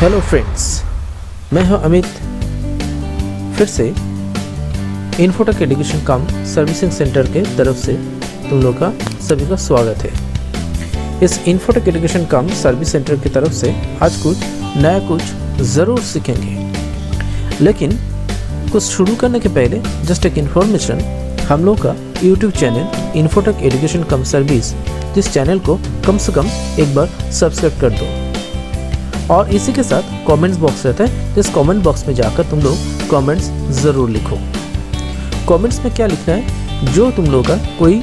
Hello friends, मैं हूं अमित। फिर से इन्फोटेक एजुकेशन कम सर्विसिंग सेंटर के तरफ से तुम लोग का सभी का स्वागत है। इस इन्फोटेक एजुकेशन कम सर्विस सेंटर की तरफ से आज कुछ नया कुछ ज़रूर सीखेंगे, लेकिन कुछ शुरू करने के पहले जस्ट एक इन्फॉर्मेशन, हम लोग का यूट्यूब चैनल इन्फोटेक एजुकेशन कम सर्विस, जिस चैनल को कम से कम एक बार सब्सक्राइब कर दो। और इसी के साथ कमेंट्स बॉक्स रहता है, जिस कमेंट बॉक्स में जाकर तुम लोग कमेंट्स ज़रूर लिखो। कमेंट्स में क्या लिखना है, जो तुम लोग का कोई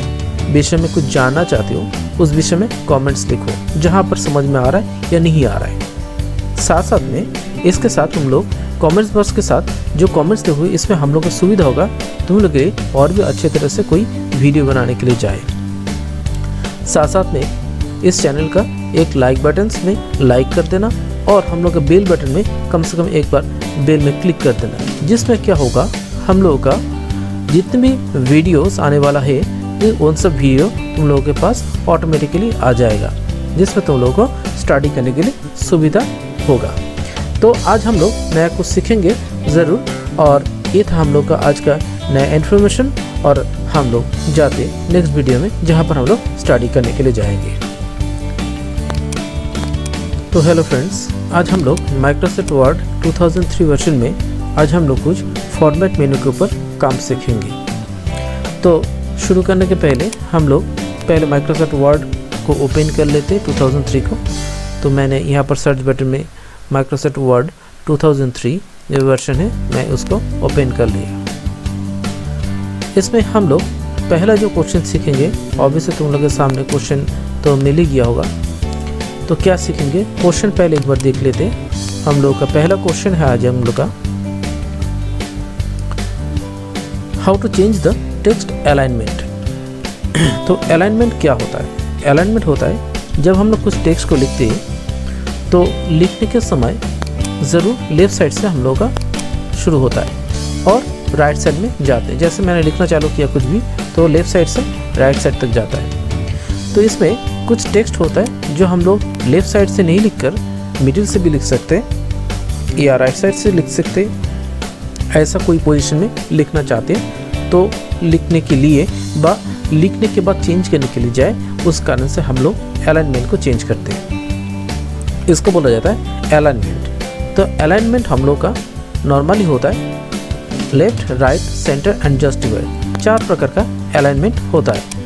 विषय में कुछ जानना चाहते हो उस विषय में कमेंट्स लिखो, जहाँ पर समझ में आ रहा है या नहीं आ रहा है। साथ साथ में इसके साथ तुम लोग कमेंट्स बॉक्स के साथ जो कमेंट्स देखो, इसमें हम लोग को सुविधा होगा तुम लोग के और भी अच्छे तरह से कोई वीडियो बनाने के लिए जाए। साथ साथ में इस चैनल का एक लाइक बटन में लाइक कर देना और हम लोग के बेल बटन में कम से कम एक बार बेल में क्लिक कर देना, जिसमें क्या होगा, हम लोगों का जितने भी वीडियोस आने वाला है उन सब वीडियो तुम लोगों के पास ऑटोमेटिकली आ जाएगा, जिसमें तुम लोगों को स्टडी करने के लिए सुविधा होगा। तो आज हम लोग नया कुछ सीखेंगे ज़रूर, और ये था हम लोग का आज का नया इन्फॉर्मेशन। और हम लोग जाते नेक्स्ट वीडियो में, जहाँ पर हम लोग स्टडी करने के लिए जाएंगे। तो हेलो फ्रेंड्स, आज हम लोग माइक्रोसॉफ्ट वर्ड 2003 वर्जन में आज हम लोग कुछ फॉर्मेट मेनू के ऊपर काम सीखेंगे। तो शुरू करने के पहले हम लोग पहले माइक्रोसॉफ्ट वर्ड को ओपन कर लेते हैं 2003 को। तो मैंने यहाँ पर सर्च बटन में माइक्रोसॉफ्ट वर्ड 2003 जो वर्जन है मैं उसको ओपन कर लिया। इसमें हम लोग पहला जो क्वेश्चन सीखेंगे, ऑब्वियसली तुम लोग के सामने क्वेश्चन तो मिल ही गया होगा। तो क्या सीखेंगे, क्वेश्चन पहले एक बार देख लेते हैं। हम लोग का पहला क्वेश्चन है आज हम लोग का, how to change the text alignment. तो अलाइनमेंट क्या होता है? अलाइनमेंट होता है जब हम लोग कुछ टेक्स्ट को लिखते हैं तो लिखने के समय ज़रूर लेफ़्ट साइड से हम लोग का शुरू होता है और राइट साइड में जाते हैं। जैसे मैंने लिखना चालू किया कुछ भी तो लेफ़्ट साइड से राइट साइड तक जाता है। तो इसमें कुछ टेक्स्ट होता है जो हम लोग लेफ़्ट साइड से नहीं लिखकर मिडिल से भी लिख सकते हैं या राइट साइड से लिख सकते हैं। ऐसा कोई पोजीशन में लिखना चाहते हैं तो लिखने के लिए लिखने के बाद चेंज करने के लिए जाए, उस कारण से हम लोग अलाइनमेंट को चेंज करते हैं। इसको बोला जाता है अलाइनमेंट। तो अलाइनमेंट हम लोग का नॉर्मली होता है left, right, centre and justified, 4 प्रकार का अलाइनमेंट होता है।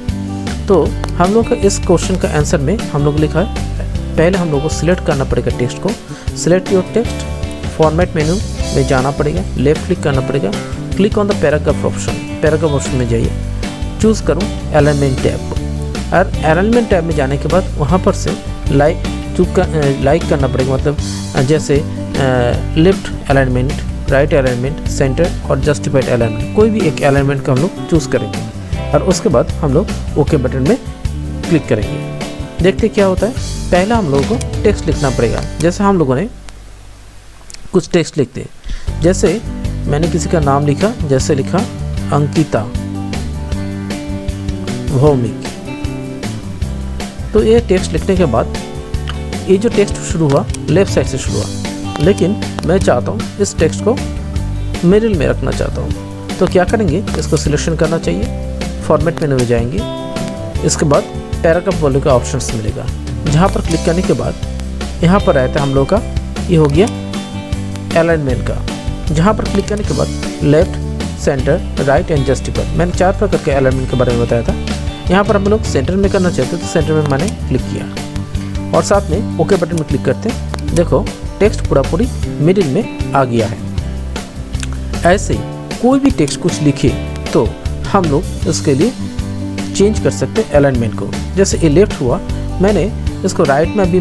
तो हम लोग का इस क्वेश्चन का आंसर में हम लोग लिखा है, पहले हम लोग को सिलेक्ट करना पड़ेगा टेक्स्ट को। सिलेक्ट योर टेक्स्ट, फॉर्मेट मेनू में जाना पड़ेगा, लेफ्ट क्लिक करना पड़ेगा, click on the paragraph option, paragraph option में जाइए, चूज़ करूँ अलाइनमेंट टैब। और अलाइनमेंट टैब में जाने के बाद वहाँ पर से लाइक करना पड़ेगा, मतलब जैसे left alignment, right alignment, centre और जस्टिफाइड अलाइनमेंट, कोई भी एक अलाइनमेंट को हम लोग चूज़ करेंगे और उसके बाद हम लोग ओके बटन में क्लिक करेंगे। देखते क्या होता है। पहला हम लोगों को टेक्स्ट लिखना पड़ेगा। जैसे हम लोगों ने कुछ टेक्स्ट लिखते हैं, जैसे मैंने किसी का नाम लिखा, जैसे लिखा अंकिता भौमिक। तो ये टेक्स्ट लिखने के बाद ये जो टेक्स्ट शुरू हुआ लेफ्ट साइड से शुरू हुआ, लेकिन मैं चाहता हूँ इस टेक्स्ट को मिडिल में रखना चाहता हूँ। तो क्या करेंगे, इसको सिलेक्शन करना चाहिए, फॉर्मेट मेनू में जाएंगे, इसके बाद पैराग्राफ वाले का ऑप्शंस मिलेगा, जहाँ पर क्लिक करने के बाद यहाँ पर रहता है हम लोग का, ये हो गया अलाइनमेंट का। जहाँ पर क्लिक करने के बाद left, centre, right and justified, मैंने 4 प्रकार के अलाइनमेंट के बारे में बताया था। यहाँ पर हम लोग सेंटर में करना चाहते तो सेंटर में मैंने क्लिक किया और साथ में ओके बटन में क्लिक करते हैं। देखो टेक्स्ट पूरी मिडिल में आ गया है। ऐसे ही कोई भी टेक्स्ट कुछ लिखे तो हम लोग इसके लिए चेंज कर सकते हैं अलाइनमेंट को। जैसे ये लेफ्ट हुआ, मैंने इसको राइट में भी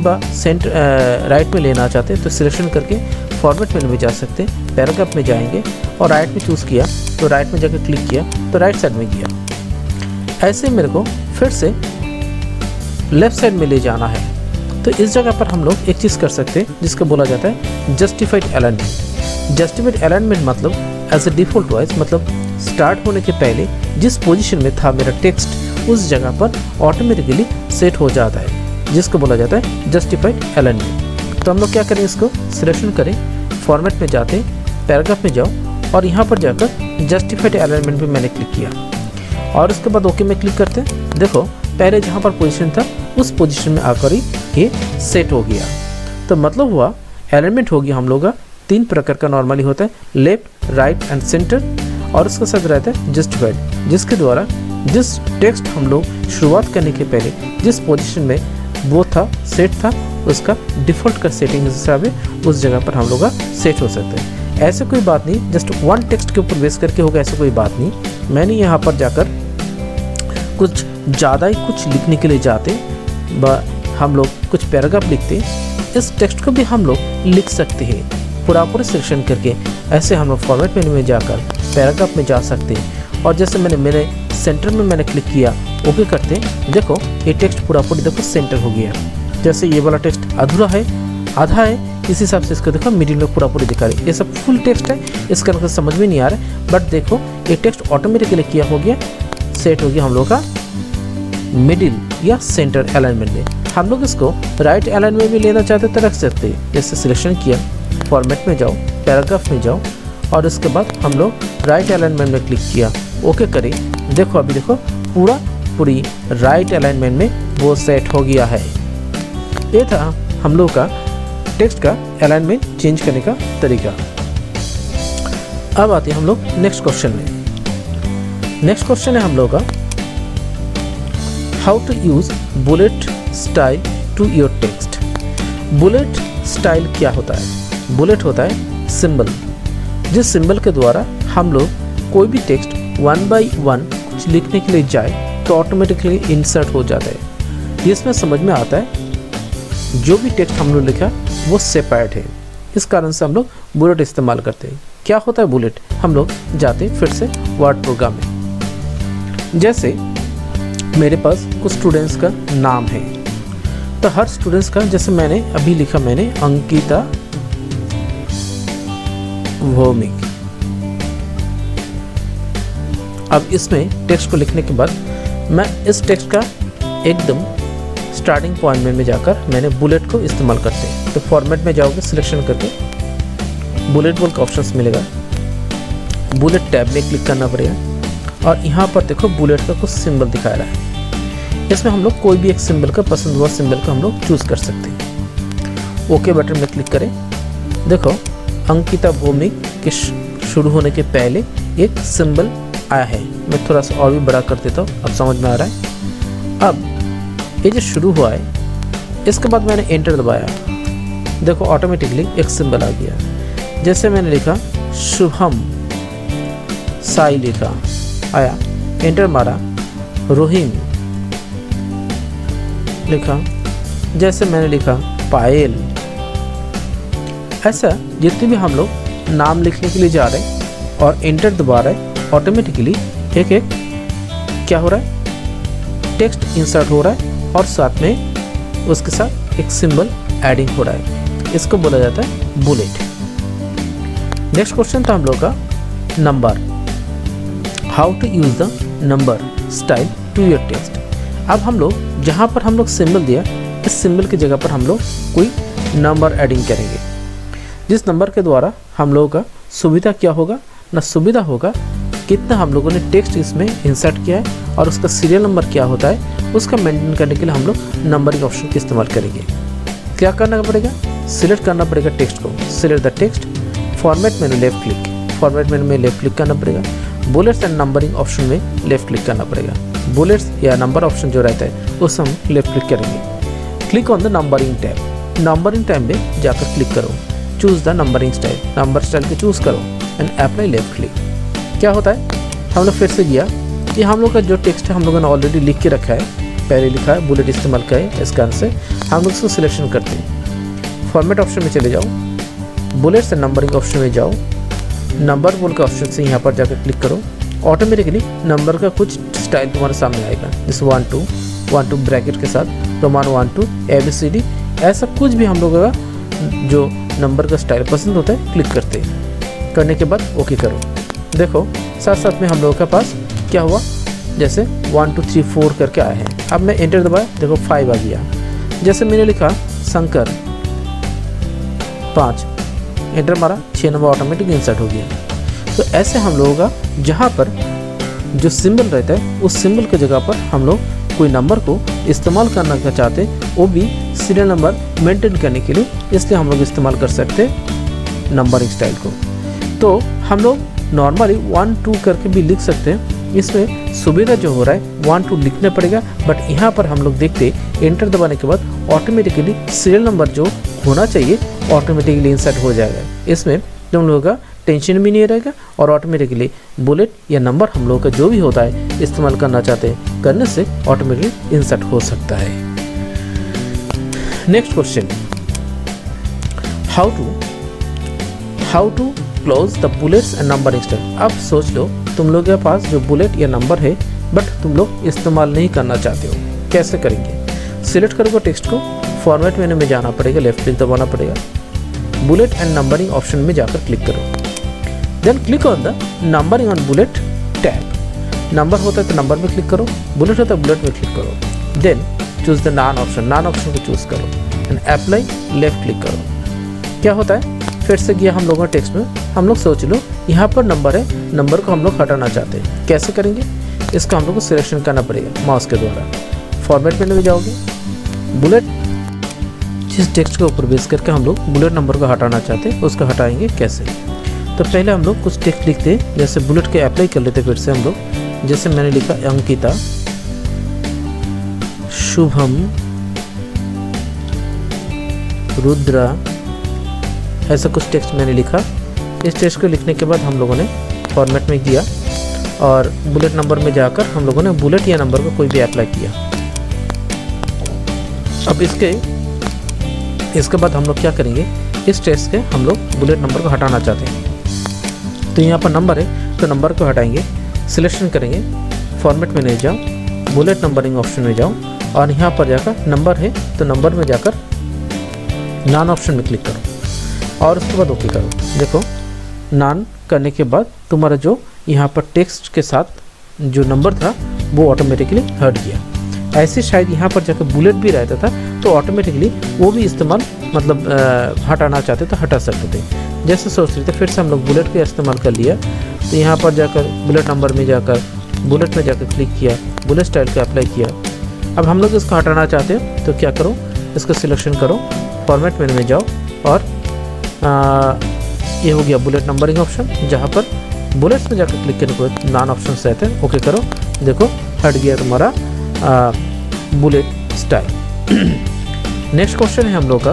राइट में लेना चाहते हैं तो सिलेक्शन करके फॉर्मेट मेनू में जा सकते हैं, पैराग्राफ में जाएंगे और राइट में चूज़ किया तो राइट में जाकर क्लिक किया तो राइट साइड में गया। ऐसे मेरे को फिर से लेफ्ट साइड में ले जाना है, तो इस जगह पर हम लोग एक चीज़ कर सकते हैं जिसको बोला जाता है जस्टिफाइड अलाइनमेंट। जस्टिफाइड अलाइनमेंट मतलब एज ए डिफ़ॉल्ट वाइज, मतलब स्टार्ट होने के पहले जिस पोजीशन में था मेरा टेक्स्ट उस जगह पर ऑटोमेटिकली सेट हो जाता है, जिसको बोला जाता है जस्टिफाइड अलाइनमेंट। तो हम लोग क्या करें, इसको सिलेक्शन करें, फॉर्मेट में जाते हैं, पैराग्राफ में जाओ और यहाँ पर जाकर जस्टिफाइड अलाइनमेंट पे मैंने क्लिक किया और उसके बाद ओके में क्लिक करते हैं। देखो पहले जहाँ पर पोजीशन था उस पोजीशन में आकर ही ये सेट हो गया। तो मतलब हुआ अलाइनमेंट हो गया हम लोग का 3 प्रकार का नॉर्मली होता है, लेफ्ट, राइट एंड सेंटर, और उसके साथ रहता है जस्टिफाइड, जिसके द्वारा जिस टेक्स्ट हम लोग शुरुआत करने के पहले जिस पोजीशन में वो था सेट था, उसका डिफ़ॉल्ट का सेटिंग हिसाब है उस जगह पर हम लोग का सेट हो सकता है। ऐसे कोई बात नहीं जस्ट वन टेक्स्ट के ऊपर बेस करके होगा, ऐसे कोई बात नहीं। मैंने यहाँ पर जाकर कुछ ज़्यादा ही कुछ लिखने के लिए जाते हम लोग कुछ पैराग्राफ लिखते, इस टेक्स्ट को भी हम लोग लिख सकते हैं पूरा सिलेक्शन करके। ऐसे हम लोग फॉर्मेट मेन्यू में जाकर पैराग्राफ में जा सकते हैं और जैसे मेरे सेंटर में मैंने क्लिक किया, ओके करते हैं, देखो ये टेक्स्ट पूरा देखो सेंटर हो गया। जैसे ये वाला टेक्स्ट अधूरा है, आधा है, इस हिसाब से इसको देखो मिडिल में पूरा दिखा रही है। ये सब फुल टेक्स्ट है, इसका मतलब समझ में नहीं आ रहा है, बट देखो ये टेक्स्ट ऑटोमेटिकली क्या हो गया, सेट हो गया हम लोग का मिडिल या सेंटर अलाइनमेंट में। हम लोग इसको राइट अलाइनमेंट में लेना चाहते तो रख सकते हैं। जैसे सिलेक्शन किया, फॉर्मेट में जाओ, पैराग्राफ में जाओ और उसके बाद हम लोग राइट अलाइनमेंट में क्लिक किया, ओके करें। देखो अभी देखो पूरी राइट अलाइनमेंट में वो सेट हो गया है। ये था हम लोग का टेक्स्ट का अलाइनमेंट चेंज करने का तरीका। अब आते हैं हम लोग नेक्स्ट क्वेश्चन में। नेक्स्ट क्वेश्चन है हम लोग का how to use bullet style to your text. Bullet style क्या होता है? बुलेट होता है सिंबल, जिस सिंबल के द्वारा हम लोग कोई भी टेक्स्ट 1 बाय 1 कुछ लिखने के लिए जाए तो ऑटोमेटिकली इंसर्ट हो जाता है। इसमें समझ में आता है जो भी टेक्स्ट हम लोग लिखा वो सेपरेट है, इस कारण से हम लोग बुलेट इस्तेमाल करते हैं। क्या होता है बुलेट? हम लोग जाते हैं फिर से वर्ड प्रोग्राम में। जैसे मेरे पास कुछ स्टूडेंट्स का नाम है, तो हर स्टूडेंट्स का जैसे मैंने अभी लिखा, मैंने अंकिता भौमिक। अब इसमें टेक्स्ट को लिखने के बाद मैं इस टेक्स्ट का एकदम स्टार्टिंग पॉइंट में जाकर मैंने बुलेट को इस्तेमाल करते हैं। तो फॉर्मेट में जाओगे, सिलेक्शन करके बुलेट बोल का ऑप्शंस मिलेगा, बुलेट टैब में क्लिक करना पड़ेगा और यहाँ पर देखो बुलेट का कुछ सिंबल दिखा रहा है। इसमें हम लोग कोई भी एक सिंबल का पसंद हुआ सिंबल का हम लोग चूज़ कर सकते हैं। ओके बटन में क्लिक करें। देखो अंकिता भौमिक के शुरू होने के पहले एक सिंबल आया है। मैं थोड़ा सा और भी बड़ा कर देता हूँ, अब समझ में आ रहा है। अब ये जो शुरू हुआ है, इसके बाद मैंने एंटर दबाया, देखो ऑटोमेटिकली एक सिंबल आ गया। जैसे मैंने लिखा शुभम, साई लिखा, आया, एंटर मारा, रोहिम लिखा, जैसे मैंने लिखा पायल। ऐसा जितने भी हम लोग नाम लिखने के लिए जा रहे हैं और एंटर दबा रहे हैं, ऑटोमेटिकली एक एक क्या हो रहा है, टेक्स्ट इंसर्ट हो रहा है और साथ में उसके साथ एक सिंबल एडिंग हो रहा है। इसको बोला जाता है बुलेट। नेक्स्ट क्वेश्चन था हम लोग का number, how to use the number style to your text. अब हम लोग जहाँ पर हम लोग सिंबल दिया, इस सिंबल की जगह पर हम लोग कोई नंबर एडिंग करेंगे, जिस नंबर के द्वारा हम लोगों का सुविधा क्या होगा ना, सुविधा होगा कितना हम लोगों ने टेक्स्ट इसमें इंसर्ट किया है और उसका सीरियल नंबर क्या होता है, उसका मेंटेन करने के लिए हम लोग नंबरिंग ऑप्शन का इस्तेमाल करेंगे। क्या करना पड़ेगा? सिलेक्ट करना पड़ेगा टेक्स्ट को, select the text, format menu left click, format मेनू में लेफ्ट क्लिक करना पड़ेगा, बुलेट्स एंड नंबरिंग ऑप्शन में लेफ्ट क्लिक करना पड़ेगा। बुलेट्स या नंबर ऑप्शन जो रहता है उस हम लेफ्ट क्लिक करेंगे। Click on the numbering tab, numbering tab में जाकर क्लिक करो, choose the numbering style, number style को चूज़ करो एंड अप्लाई लेफ्ट क्लिक। क्या होता है, हम लोग फिर से गया, ये हम लोग का जो टेक्स्ट है हम लोगों ने ऑलरेडी लिख के रखा है, पहले लिखा है, बुलेट इस्तेमाल का है, इस कारण से हम लोग इसको सिलेक्शन करते हैं। फॉर्मेट ऑप्शन में चले जाओ, बुलेट्स एंड नंबरिंग ऑप्शन में जाओ, नंबर बोल का ऑप्शन से यहाँ पर जाकर क्लिक करो, ऑटोमेटिकली नंबर का कुछ स्टाइल तुम्हारे सामने आएगा, जैसे 1 2 ब्रैकेट के साथ रोमान 1 2 ABCD, ऐसा कुछ भी हम लोगों का जो नंबर का स्टाइल पसंद होता है क्लिक करते हैं। करने के बाद ओके करो। देखो साथ साथ में हम लोगों के पास क्या हुआ, जैसे 1 2 3 4 करके आए हैं। अब मैं एंटर दबाया, देखो 5 आ गया। जैसे मैंने लिखा शंकर, 5, एंटर मारा, 6 नंबर ऑटोमेटिक इंसर्ट हो गया। तो ऐसे हम लोगों का जहाँ पर जो सिंबल रहता है उस सिंबल की जगह पर हम लोग कोई नंबर को इस्तेमाल करना चाहते वो भी सीरियल नंबर मेंटेन करने के लिए, इसलिए हम लोग इस्तेमाल कर सकते हैं नंबरिंग स्टाइल को। तो हम लोग नॉर्मली 1 2 करके भी लिख सकते हैं। इसमें सुविधा जो हो रहा है 1 2 लिखना पड़ेगा, बट यहाँ पर हम लोग देखते एंटर दबाने के बाद ऑटोमेटिकली सीरियल नंबर जो होना चाहिए ऑटोमेटिकली इंसर्ट हो जाएगा। इसमें तुम लोगों का टेंशन भी नहीं रहेगा और ऑटोमेटिकली बुलेट या नंबर हम लोगों का जो भी होता है इस्तेमाल करना चाहते हैं करने से ऑटोमेटिकली इंसर्ट हो सकता है। Next question, how to close the bullets and numbering style. अब सोच लो तुम लोग के पास जो बुलेट या नंबर है बट तुम लोग इस्तेमाल नहीं करना चाहते हो, कैसे करेंगे? सिलेक्ट करोगे टेक्स्ट को, फॉर्मेट मेन्यू में जाना पड़ेगा, लेफ्ट क्लिक दबाना पड़ेगा, बुलेट एंड नंबरिंग ऑप्शन में जाकर क्लिक करो, then click on the numbering on bullet tab. Number होता है तो नंबर में क्लिक करो, बुलेट होता है बुलेट में क्लिक करो, then choose the none option को चूज करो एंड अप्लाई, लेफ्ट क्लिक करो। क्या होता है, फिर से गया हम लोगों का टेक्स्ट में, हम लोग सोच लो यहाँ पर नंबर है, नंबर को हम लोग हटाना चाहते हैं, कैसे करेंगे? इसका हम लोग को सिलेक्शन करना पड़ेगा माउस के द्वारा। फॉर्मेट मेन्यू में जाओगे, बुलेट जिस टेक्स्ट के ऊपर बेस करके हम लोग बुलेट नंबर को हटाना चाहते हैं उसको हटाएंगे कैसे? तो पहले हम लोग कुछ टेक्स्ट लिखते हैं, जैसे बुलेट के अप्लाई कर लेते फिर से हम लोग, जैसे मैंने लिखा अंकिता, शुभम, रुद्रा, ऐसा कुछ टेक्स्ट मैंने लिखा। इस टेक्स्ट को लिखने के बाद हम लोगों ने फॉर्मेट में किया और बुलेट नंबर में जाकर हम लोगों ने बुलेट या नंबर को कोई भी अप्लाई किया। अब इसके बाद हम लोग क्या करेंगे, इस टेक्स्ट के हम लोग बुलेट नंबर को हटाना चाहते हैं। तो यहाँ पर नंबर है तो नंबर को हटाएंगे, सिलेक्शन करेंगे, फॉर्मेट में नहीं जाओ, बुलेट नंबरिंग ऑप्शन में जाओ और यहाँ पर जाकर नंबर है तो नंबर में जाकर नॉन ऑप्शन में क्लिक करो और उसके बाद ओके करो। देखो नॉन करने के बाद तुम्हारा जो यहाँ पर टेक्स्ट के साथ जो नंबर था वो ऑटोमेटिकली हट गया। ऐसे शायद यहाँ पर जाकर बुलेट भी रहता था तो ऑटोमेटिकली वो भी इस्तेमाल मतलब हटाना चाहते तो हटा सकते थे। जैसे सोच रहे थे फिर से हम लोग बुलेट का इस्तेमाल कर लिया तो यहाँ पर जाकर बुलेट नंबर में जाकर बुलेट में जाकर क्लिक किया, बुलेट स्टाइल का अप्लाई किया। अब हम लोग इसको हटाना चाहते हैं तो क्या करो, इसको सिलेक्शन करो, फॉर्मेट मेन्यू में जाओ और ये हो गया बुलेट नंबरिंग ऑप्शन, जहाँ पर बुलेट्स में जाकर क्लिक करने को नॉन ऑप्शन से रहते हैं। ओके करो, देखो हट गया तुम्हारा बुलेट स्टाइल। नेक्स्ट क्वेश्चन है हम लोग का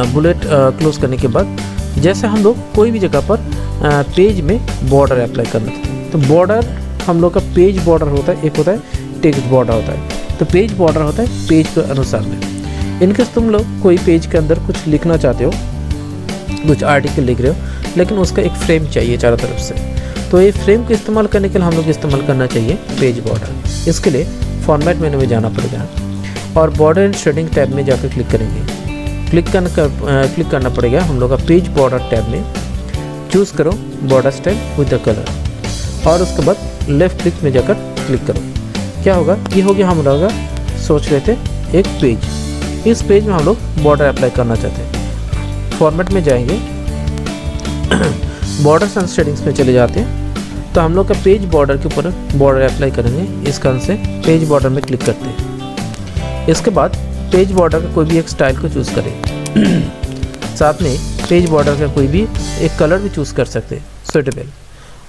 बुलेट क्लोज करने के बाद जैसे हम लोग कोई भी जगह पर पेज में बॉर्डर अप्लाई करना चाहते हैं तो बॉर्डर हम लोग का पेज बॉर्डर होता है, एक होता है टेक्स्ट बॉर्डर होता है। तो पेज बॉर्डर होता है पेज के अनुसार में। इनकेस तुम लोग कोई पेज के अंदर कुछ लिखना चाहते हो, कुछ आर्टिकल लिख रहे हो लेकिन उसका एक फ्रेम चाहिए चारों तरफ से, तो ये फ्रेम को इस्तेमाल करने के लिए हम लोग इस्तेमाल करना चाहिए पेज बॉर्डर। इसके लिए फॉर्मेट मेन्यू में जाना पड़ेगा और बॉर्डर एंड शेडिंग टैब में जाकर क्लिक करेंगे। क्लिक करना पड़ेगा हम लोग का पेज बॉर्डर टैब में, चूज़ करो border style with the colour और उसके बाद लेफ्ट क्लिक में जाकर क्लिक करो। क्या होगा, ये हो गया हम लोग सोच रहे थे एक पेज, इस पेज में हम लोग बॉर्डर अप्लाई करना चाहते हैं। फॉर्मेट में जाएंगे, बॉर्डर्स एंड शेडिंग्स में चले जाते हैं तो हम लोग का पेज बॉर्डर के ऊपर बॉर्डर अप्लाई करेंगे। इस कारण से पेज बॉर्डर में क्लिक करते हैं। इसके बाद पेज बॉर्डर का कोई भी एक स्टाइल को चूज़ करें, साथ में पेज बॉर्डर का कोई भी एक कलर भी चूज़ कर सकते हैं सुटेबल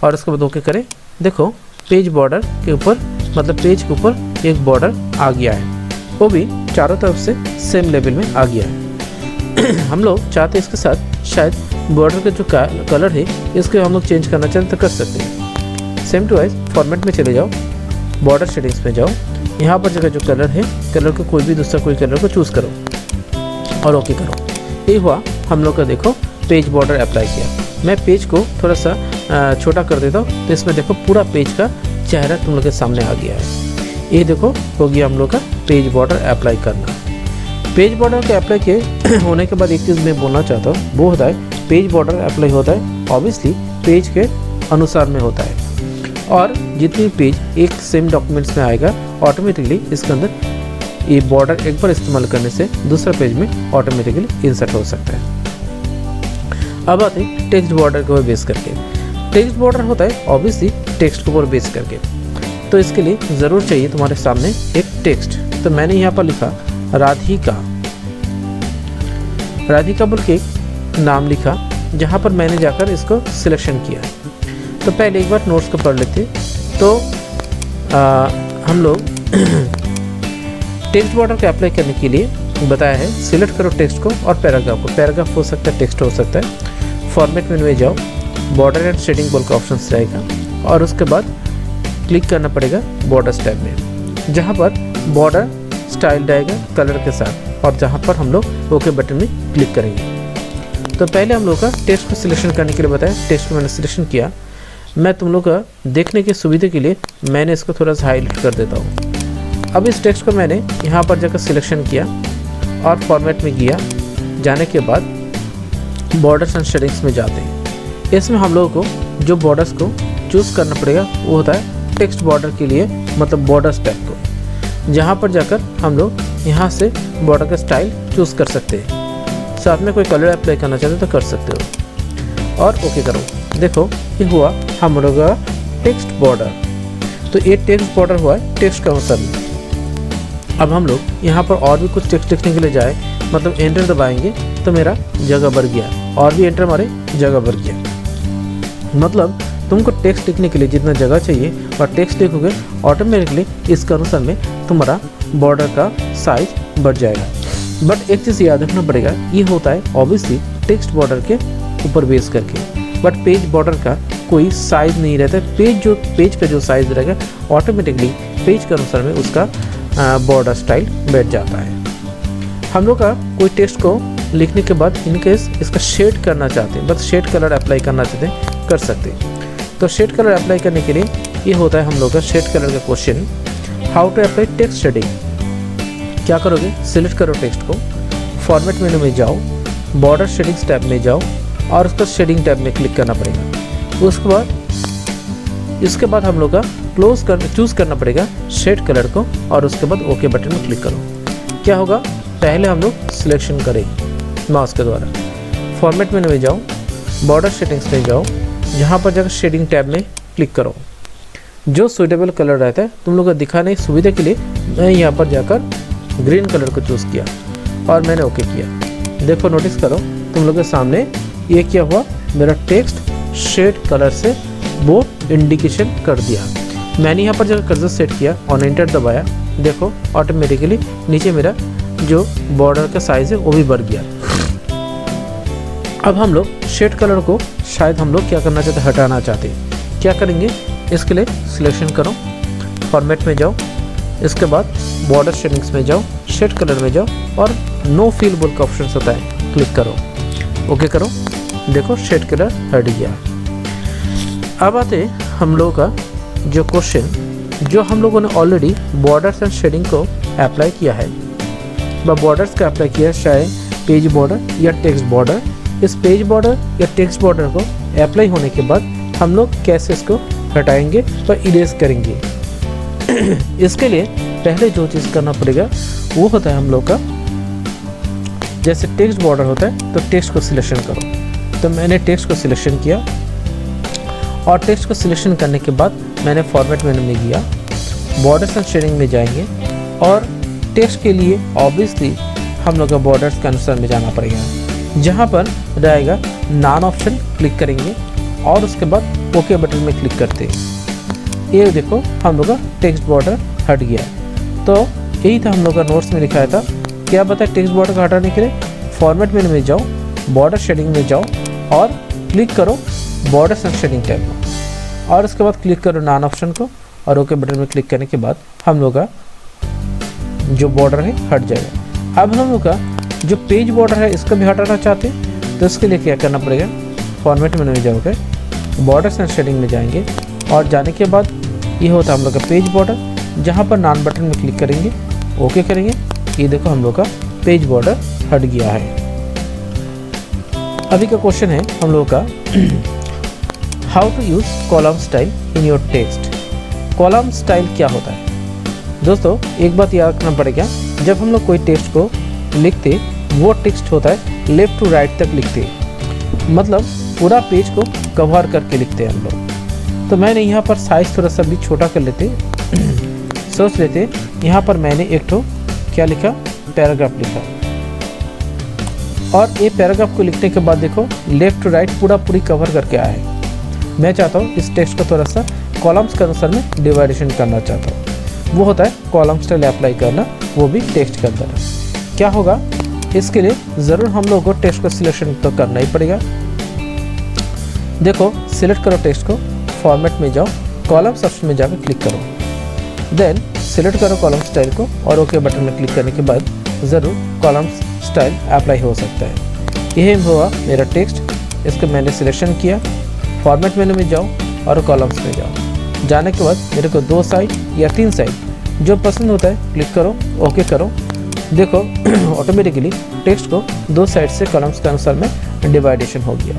और उसके बाद ओके करें। देखो पेज बॉर्डर के ऊपर मतलब पेज के ऊपर एक बॉर्डर आ गया है, वो भी चारों तरफ से सेम लेवल में आ गया है। हम लोग चाहते हैं इसके साथ शायद बॉर्डर का जो कलर है इसको हम लोग चेंज करना चाहते तो कर सकते हैं। सेम टू वाइज फॉर्मेट में चले जाओ, बॉर्डर शेडिंग्स में जाओ, यहाँ पर जगह जो कलर है कलर को कोई भी दूसरा कोई कलर को चूज़ करो और ओके करो। ये हुआ हम लोग का, देखो पेज बॉर्डर अप्लाई किया। मैं पेज को थोड़ा सा छोटा कर देता हूँ तो इसमें देखो पूरा पेज का चेहरा तुम लोग के सामने आ गया है। ये देखो हो गया हम लोग का पेज बॉर्डर अप्लाई करना। पेज बॉर्डर के अप्लाई के होने के बाद एक चीज़ मैं बोलना चाहता हूँ, वो होता है पेज बॉर्डर अप्लाई होता है ऑब्वियसली पेज के अनुसार में होता है और जितनी पेज एक सेम डॉक्यूमेंट्स में आएगा ऑटोमेटिकली इसके अंदर ये बॉर्डर एक बार इस्तेमाल करने से दूसरा पेज में ऑटोमेटिकली इंसर्ट हो सकता है। अब आते हैं टेक्स्ट बॉर्डर के ऊपर बेस करके। टेक्स्ट बॉर्डर होता है ऑब्वियसली टेक्स्ट के ऊपर बेस करके, तो इसके लिए ज़रूर चाहिए तुम्हारे सामने एक टेक्स्ट। तो मैंने यहाँ पर लिखा राधिका, राधिका बोल के एक नाम लिखा, जहाँ पर मैंने जाकर इसको सिलेक्शन किया। तो पहले एक बार नोट्स को पढ़ लेते। तो हम लोग टेक्स्ट बॉर्डर को अप्लाई करने के लिए बताया है, सिलेक्ट करो टेक्स्ट को और पैराग्राफ को। पैराग्राफ हो सकता है, टेक्स्ट हो सकता है। फॉर्मेट मेनू में जाओ, बॉर्डर एंड शेडिंग बोल का ऑप्शन रहेगा और उसके बाद क्लिक करना पड़ेगा बॉर्डर टैब में, जहाँ पर बॉर्डर स्टाइल रहेगा कलर के साथ, और जहाँ पर हम लोग ओके बटन में क्लिक करेंगे। तो पहले हम लोग का टेक्स्ट को सिलेक्शन करने के लिए बताया। टेक्स्ट को मैंने सिलेक्शन किया। मैं तुम लोग का देखने की सुविधा के लिए मैंने इसको थोड़ा सा हाईलाइट कर देता हूँ। अब इस टेक्स्ट को मैंने यहाँ पर जाकर सिलेक्शन किया और फॉर्मेट में गया। जाने के बाद बॉर्डर्स एंड शेडिंग्स में जाते हैं। इसमें हम लोगों को जो बॉर्डर्स को चूज़ करना पड़ेगा वो होता है टेक्स्ट बॉर्डर के लिए, मतलब बॉर्डर्स टैब को, जहाँ पर जाकर हम लोग यहाँ से बॉर्डर का स्टाइल चूज़ कर सकते हैं। साथ में कोई कलर अप्लाई करना चाहते हो तो कर सकते हो और ओके करो। देखो ये हुआ हम लोग का टेक्स्ट बॉर्डर। तो ये टेक्स्ट बॉर्डर हुआ है टेक्स्ट का अनुसार में। अब हम लोग यहाँ पर और भी कुछ टेक्स्ट लिखने के लिए जाए, मतलब एंटर दबाएंगे तो मेरा जगह भर गया, और भी एंटर मारे जगह भर गया। मतलब तुमको टेक्स्ट लिखने के लिए जितना जगह चाहिए और टेक्स्ट लिखोगे ऑटोमेटिकली इसके अनुसार में तुम्हारा बॉर्डर का साइज बढ़ जाएगा। बट एक चीज़ याद रखना पड़ेगा, ये होता है ऑब्वियसली टेक्स्ट बॉर्डर के ऊपर बेस करके, बट पेज बॉर्डर का कोई साइज नहीं रहता है। पेज का जो साइज रहेगा ऑटोमेटिकली पेज के अनुसार में उसका बॉर्डर स्टाइल बैठ जाता है। हम लोग का कोई टेक्स्ट को लिखने के बाद इनकेस इसका शेड करना चाहते हैं, बस शेड कलर अप्लाई करना चाहते हैं, कर सकते हैं। तो शेड कलर अप्लाई करने के लिए ये होता है हम लोग का शेड कलर का question, how to apply text shading. क्या करोगे, सिलेक्ट करो टेक्स्ट को, फॉर्मेट मेनू में जाओ, बॉर्डर शेडिंग्स टैब में जाओ और उसका शेडिंग टैब में क्लिक करना पड़ेगा। इसके बाद हम लोग का चूज़ करना पड़ेगा शेड कलर को और उसके बाद ओके बटन में क्लिक करो। क्या होगा, पहले हम लोग सिलेक्शन करें माउस के द्वारा, फॉर्मेट मेनू में जाओ, बॉर्डर शेडिंग्स में जाओ, जहाँ पर जाकर शेडिंग टैब में क्लिक करो। जो सूटेबल कलर रहता है तुम लोग को दिखाने की सुविधा के लिए मैं यहाँ पर जाकर ग्रीन कलर को चूज़ किया और मैंने ओके किया। देखो नोटिस करो तुम लोग के सामने ये क्या हुआ, मेरा टेक्स्ट शेड कलर से वो इंडिकेशन कर दिया। मैंने यहाँ पर जब कर्सर सेट किया और एंटर दबाया, देखो ऑटोमेटिकली नीचे मेरा जो बॉर्डर का साइज़ है वो भी बढ़ गया। अब हम लोग शेड कलर को शायद हम लोग क्या करना चाहते हैं, हटाना चाहते हैं। क्या करेंगे, इसके लिए सिलेक्शन करो, फॉर्मेट में जाओ, इसके बाद बॉर्डर शेडिंग्स में जाओ, शेड कलर में जाओ और नो फिल बोल का ऑप्शन होता है, क्लिक करो, ओके करो। देखो शेड कलर हट गया। अब आते हम लोगों का जो क्वेश्चन, जो हम लोगों ने ऑलरेडी बॉर्डर्स एंड शेडिंग को अप्लाई किया है, बॉर्डर्स का अप्लाई किया है चाहे पेज बॉर्डर या टेक्स्ट बॉर्डर। इस पेज बॉर्डर या टेक्स्ट बॉर्डर को अप्लाई होने के बाद हम लोग कैसे इसको हटाएंगे और इरेज करेंगे। इसके लिए पहले जो चीज़ करना पड़ेगा वो होता है हम लोग का, जैसे टेक्स्ट बॉर्डर होता है तो टेक्स्ट को सिलेक्शन करो। तो मैंने टेक्स्ट को सिलेक्शन किया और टेक्स्ट को सिलेक्शन करने के बाद मैंने फॉर्मेट मेनू में गया, बॉर्डर्स एंड शेडिंग में जाएंगे और टेक्स्ट के लिए ऑब्वियसली हम लोग का बॉर्डर्स के अनुसार में जाना पड़ेगा, जहाँ पर रहेगा नॉन ऑप्शन क्लिक करेंगे और उसके बाद ओके बटन में क्लिक करते हैं। ये देखो हम लोग का टेक्स्ट बॉर्डर हट गया। तो यही था हम लोग का नोट्स में लिखाया था। क्या बताया, टेक्स्ट बॉर्डर को हटाने के लिए फॉर्मेट मेनू में जाओ, बॉर्डर शेडिंग में जाओ और क्लिक करो बॉर्डर एंड शेडिंग टैब में और उसके बाद क्लिक करो नॉन ऑप्शन को और ओके बटन में क्लिक करने के बाद हम लोग का जो बॉर्डर है हट जाएगा। अब हम लोग का जो पेज बॉर्डर है इसको भी हटाना चाहते हैं तो इसके लिए क्या करना पड़ेगा, फॉर्मेट मेनू में जाओगे, बॉर्डर्स एंड शेडिंग में जाएंगे और जाने के बाद ये होता है हम लोग का पेज बॉर्डर, जहाँ पर नॉन बटन में क्लिक करेंगे, ओके करेंगे। ये देखो हम लोग का पेज बॉर्डर हट गया है। अभी का क्वेश्चन है हम लोग का, how to use column style in your text. Column style क्या होता है दोस्तों, एक बात याद रखना पड़ेगा, जब हम लोग कोई टेक्स्ट को लिखते वो टेक्स्ट होता है लेफ़्ट टू राइट तक लिखते, मतलब पूरा पेज को कवर करके लिखते हैं हम लोग। तो मैंने यहाँ पर साइज़ थोड़ा सा भी छोटा कर लेते, सोच लेते यहाँ पर मैंने एक तो क्या लिखा, पैराग्राफ लिखा, और ये पैराग्राफ को लिखने के बाद देखो लेफ़्ट टू राइट पूरी कवर करके आया है। मैं चाहता हूँ इस टेक्स्ट को थोड़ा सा कॉलम्स के अनुसार में डिवाइडेशन करना चाहता हूँ, वो होता है कॉलम स्टाइल अप्लाई करना, वो भी टेक्स्ट के अंदर। क्या होगा, इसके लिए ज़रूर हम लोगों को टेक्स्ट को सिलेक्शन तो करना ही पड़ेगा। देखो सिलेक्ट करो टेक्स्ट को, फॉर्मेट में जाओ, कॉलम्स ऑप्शन में जाकर क्लिक करो, देन सिलेक्ट करो कॉलम स्टाइल को और ओके बटन में क्लिक करने के बाद ज़रूर कॉलम्स स्टाइल अप्लाई हो सकता है। यही हुआ मेरा टेक्स्ट, इसको मैंने सिलेक्शन किया, फॉर्मेट मेनू में जाओ और कॉलम्स में जाओ। जाने के बाद मेरे को 2 साइड या 3 साइड जो पसंद होता है क्लिक करो, ओके करो। देखो ऑटोमेटिकली टेक्स्ट को 2 साइड से कॉलम्स के अनुसार में डिवाइडेशन हो गया।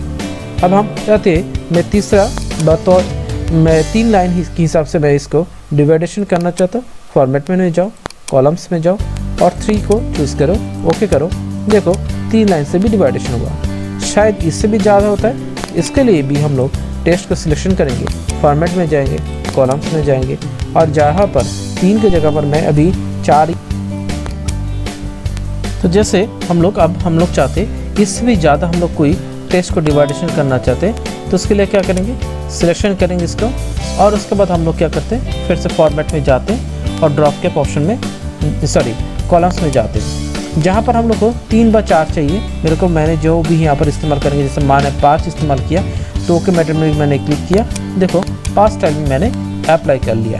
अब हम चाहते मैं तीसरा बतौर मैं 3 लाइन के हिसाब से मैं इसको डिवाइडेशन करना चाहता हूँ। फॉर्मेट में जाओ, कॉलम्स में जाओ और 3 को चूज़ करो, ओके करो। देखो 3 लाइन से भी डिवाइडेशन हुआ। शायद इससे भी ज़्यादा होता है, इसके लिए भी हम लोग टेक्स्ट को सिलेक्शन करेंगे, फॉर्मेट में जाएंगे, कॉलम्स में जाएंगे और जहाँ पर 3 की जगह पर मैं अभी 4। तो जैसे हम लोग चाहते इससे भी ज़्यादा हम लोग कोई टेक्स्ट को डिवाइडेशन करना चाहते हैं, तो उसके लिए क्या करेंगे, सिलेक्शन करेंगे इसको और उसके बाद हम लोग क्या करते हैं, फिर से फॉर्मेट में जाते हैं और ड्रॉप कैप ऑप्शन में कॉलम्स में जाते हैं। जहाँ पर हम लोग को 3/4 चाहिए, मेरे को मैंने जो भी यहाँ पर इस्तेमाल करेंगे, जैसे मैंने 5 इस्तेमाल किया तो ओके बटन में मैंने क्लिक किया। देखो 5 स्टाइल में मैंने अप्लाई कर लिया।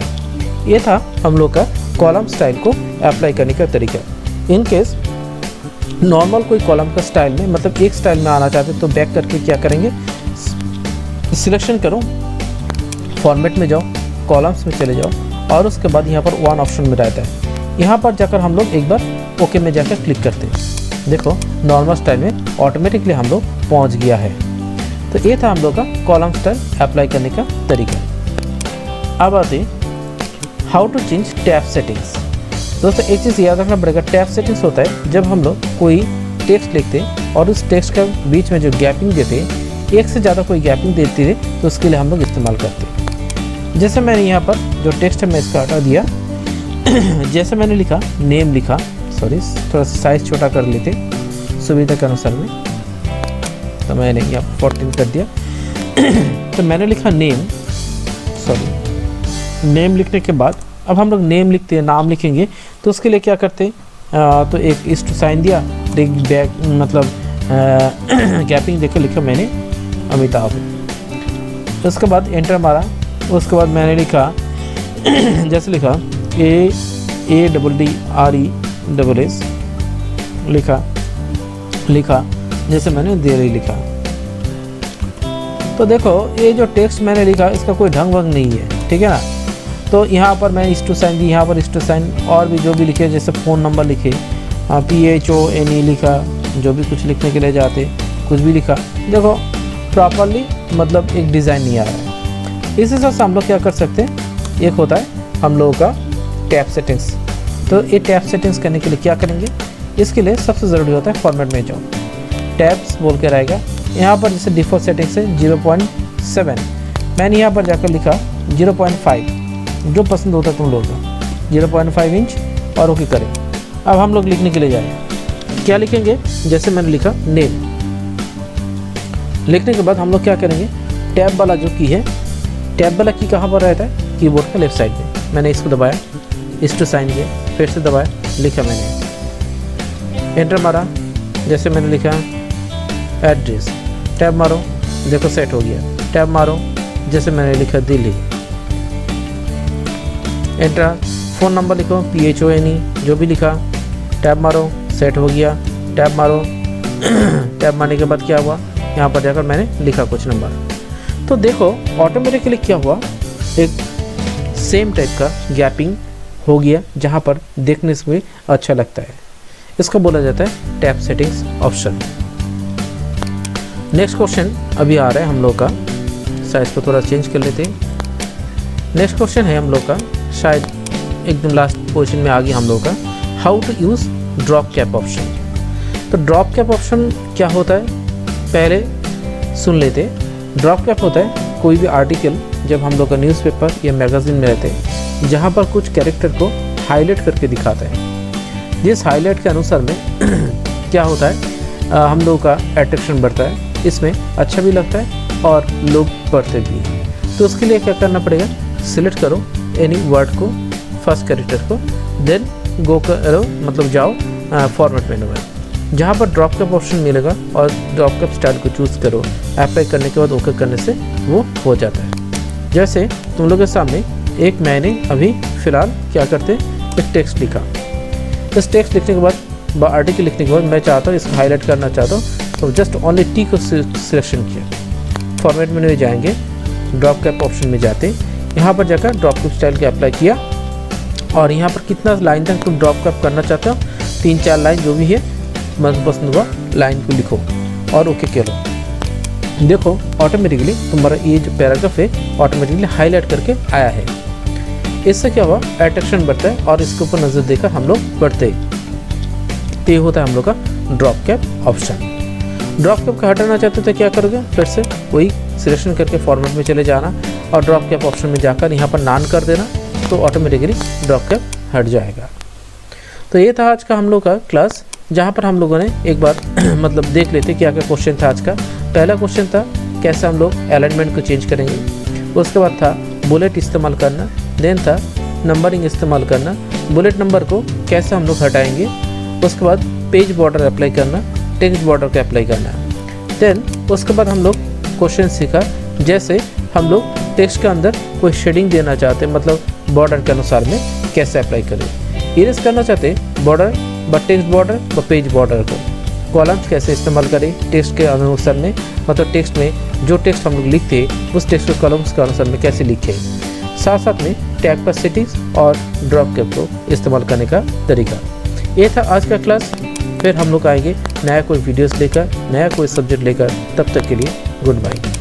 ये था हम लोग का कॉलम स्टाइल को अप्लाई करने का तरीका। इन केस नॉर्मल कोई कॉलम का स्टाइल में मतलब एक स्टाइल में आना चाहते तो बैक करके क्या करेंगे, सिलेक्शन करो, फॉर्मेट में जाओ, कॉलम्स में चले जाओ और उसके बाद यहाँ पर 1 ऑप्शन में रहता है, यहाँ पर जाकर हम लोग एक बार ओके में जाकर क्लिक करते हैं। देखो नॉर्मल स्टाइल में ऑटोमेटिकली हम लोग पहुँच गया है। तो ये था हम लोग का कॉलम स्टाइल अप्लाई करने का तरीका। अब आते how to change tab settings. दोस्तों एक चीज़ याद रखना पड़ेगा, टैब सेटिंग्स होता है जब हम लोग कोई टेक्स्ट लिखते हैं और उस टेक्स्ट के बीच में जो गैपिंग देते हैं, एक से ज़्यादा कोई गैपिंग देते हैं तो उसके लिए हम लोग इस्तेमाल करते हैं। जैसे मैंने यहाँ पर जो टेक्स्ट है मैं इसका हटा दिया जैसे मैंने लिखा नेम लिखा, सॉरी थोड़ा सा साइज़ छोटा कर लेते सुविधा के अनुसार में, तो मैंने यहाँ 14 कर दिया तो मैंने लिखा नेम, नेम लिखने के बाद अब हम लोग नेम लिखते हैं, नाम लिखेंगे तो उसके लिए क्या करते हैं, तो एक इस टू साइन दिया, एक बैक मतलब गैपिंग देकर लिखा मैंने अमिताभ, उसके बाद एंटर मारा, उसके बाद मैंने लिखा जैसे लिखा AADDRESS लिखा जैसे मैंने देरी लिखा। तो देखो ये जो टेक्स्ट मैंने लिखा इसका कोई ढंग वंग नहीं है, ठीक है ना। तो यहाँ पर मैं इस टू साइन दी, यहाँ पर इस टू साइन और भी जो भी लिखे, जैसे फ़ोन नंबर लिखे, PHONE लिखा, जो भी कुछ लिखने के लिए जाते कुछ भी लिखा, देखो प्रॉपरली मतलब एक डिज़ाइन नहीं आ रहा है। इस हिसाब से हम लोग क्या कर सकते हैं, एक होता है हम लोगों का टैब सेटिंग्स। तो ये टैब सेटिंग्स करने के लिए क्या करेंगे, इसके लिए सबसे ज़रूरी होता है फॉर्मेट में जाओ, टैब्स बोल के रहेगा, यहाँ पर जैसे डिफ़ॉल्ट सेटिंग्स है 0.7, मैंने यहाँ पर जाकर लिखा 0.5, जो पसंद होता है तुम लोगों का 0.5 इंच और ओके करें। अब हम लोग लिखने के लिए जाएंगे, क्या लिखेंगे, जैसे मैंने लिखा नेम, लिखने के बाद हम लोग क्या करेंगे, टैब वाला जो की है, टैब वाला की कहाँ पर रहता है, कीबोर्ड का लेफ्ट साइड में, मैंने इसको दबाया, इस टू साइन किया, फिर से दबाया, लिखा मैंने, एंटर मारा, जैसे मैंने लिखा एड्रेस, टैब मारो, देखो सेट हो गया, टैब मारो, जैसे मैंने लिखा दिल्ली, एंटर, फ़ोन नंबर लिखो PHONE जो भी लिखा, टैब मारो, सेट हो गया, टैब मारो टैब मारने के बाद क्या हुआ, यहाँ पर जाकर मैंने लिखा कुछ नंबर। तो देखो ऑटोमेटिकली क्या हुआ, एक सेम टाइप का गैपिंग हो गया जहाँ पर देखने से भी अच्छा लगता है। इसको बोला जाता है tab settings option. Next question अभी आ रहा है हम लोग का, साइज को थोड़ा चेंज कर लेते हैं। नेक्स्ट क्वेश्चन है हम लोग का, शायद एकदम लास्ट पोजीशन में आ गया हम लोग का, how to use drop cap option. तो ड्रॉप कैप ऑप्शन क्या होता है पहले सुन लेते। ड्रॉप कैप होता है कोई भी आर्टिकल जब हम लोग का न्यूज़पेपर या मैगज़ीन में रहते हैं जहाँ पर कुछ कैरेक्टर को हाईलाइट करके दिखाते हैं। जिस हाईलाइट के अनुसार में क्या होता है हम लोग का अट्रैक्शन बढ़ता है, इसमें अच्छा भी लगता है और लोग पढ़ते भी हैं। तो उसके लिए क्या करना पड़ेगा, सिलेक्ट करो एनी वर्ड को, फर्स्ट कैरेक्टर को, देन गो करो मतलब जाओ फॉर्मेट मेनू में, जहाँ पर ड्रॉप कैप ऑप्शन मिलेगा और ड्रॉप कैप स्टाइल को चूज़ करो। अप्लाई करने के बाद ओके करने से वो हो जाता है। जैसे तुम लोग के सामने एक मैंने अभी फ़िलहाल क्या करते एक टेक्स्ट लिखा। इस टेक्स्ट लिखने के बाद आर्टिकल लिखने के बाद मैं चाहता हूँ इसको हाईलाइट करना चाहता हूँ, तो जस्ट ओनली टी को सिलेक्शन किया, फॉर्मेट मेनू में जाएंगे, ड्रॉप कैप ऑप्शन में जाते हैं, यहाँ पर जाकर ड्रॉप कैप स्टाइल के अप्लाई किया और यहाँ पर कितना लाइन तक तुम ड्रॉप कैप करना चाहते हो, 3-4 लाइन जो भी है मनपसंद हुआ लाइन को लिखो और ओके करो। देखो ऑटोमेटिकली तुम्हारा ये जो पैराग्राफ है ऑटोमेटिकली हाईलाइट करके आया है। इससे क्या हुआ, अट्रैक्शन बढ़ता है और इसके ऊपर नज़र देकर हम लोग बढ़ते हैं। तो ये होता है हम लोग का drop cap option. Drop cap का हटाना चाहते हो तो क्या करोगे, फिर से वही सिलेक्शन करके फॉर्मेट में चले जाना और ड्रॉप कैप ऑप्शन में जाकर यहाँ पर नान कर देना, तो ऑटोमेटिकली ड्रॉप कैप हट जाएगा। तो ये था आज का हम लोग का क्लास, जहाँ पर हम लोगों ने एक बार मतलब देख लेते क्या क्या क्वेश्चन था आज का। पहला क्वेश्चन था कैसे हम लोग अलाइनमेंट को चेंज करेंगे, उसके बाद था बुलेट इस्तेमाल करना, देन था नंबरिंग इस्तेमाल करना, बुलेट नंबर को कैसे हम लोग हटाएंगे, उसके बाद पेज बॉर्डर अप्लाई करना, टेक्स्ट बॉर्डर को अप्लाई करना। देन उसके बाद हम लोग क्वेश्चन सीखा जैसे हम लोग टेक्स्ट के अंदर कोई शेडिंग देना चाहते हैं, मतलब बॉर्डर के अनुसार में कैसे अप्लाई करें, इरेज करना चाहते हैं बॉर्डर व टेक्स्ट बॉर्डर व पेज बॉर्डर को, कॉलम्स कैसे इस्तेमाल करें टेक्स्ट के अनुसार में, मतलब टेक्स्ट में जो टेक्स्ट हम लोग लिखते हैं उस टेक्स्ट को कॉलम्स के अनुसार में कैसे लिखें, साथ साथ में टैग पर सेटिंग्स और ड्रॉप कैप को इस्तेमाल करने का तरीका। ये था आज का क्लास। फिर हम लोग आएंगे नया कोई वीडियोस लेकर, नया कोई सब्जेक्ट लेकर, तब तक के लिए गुड बाय।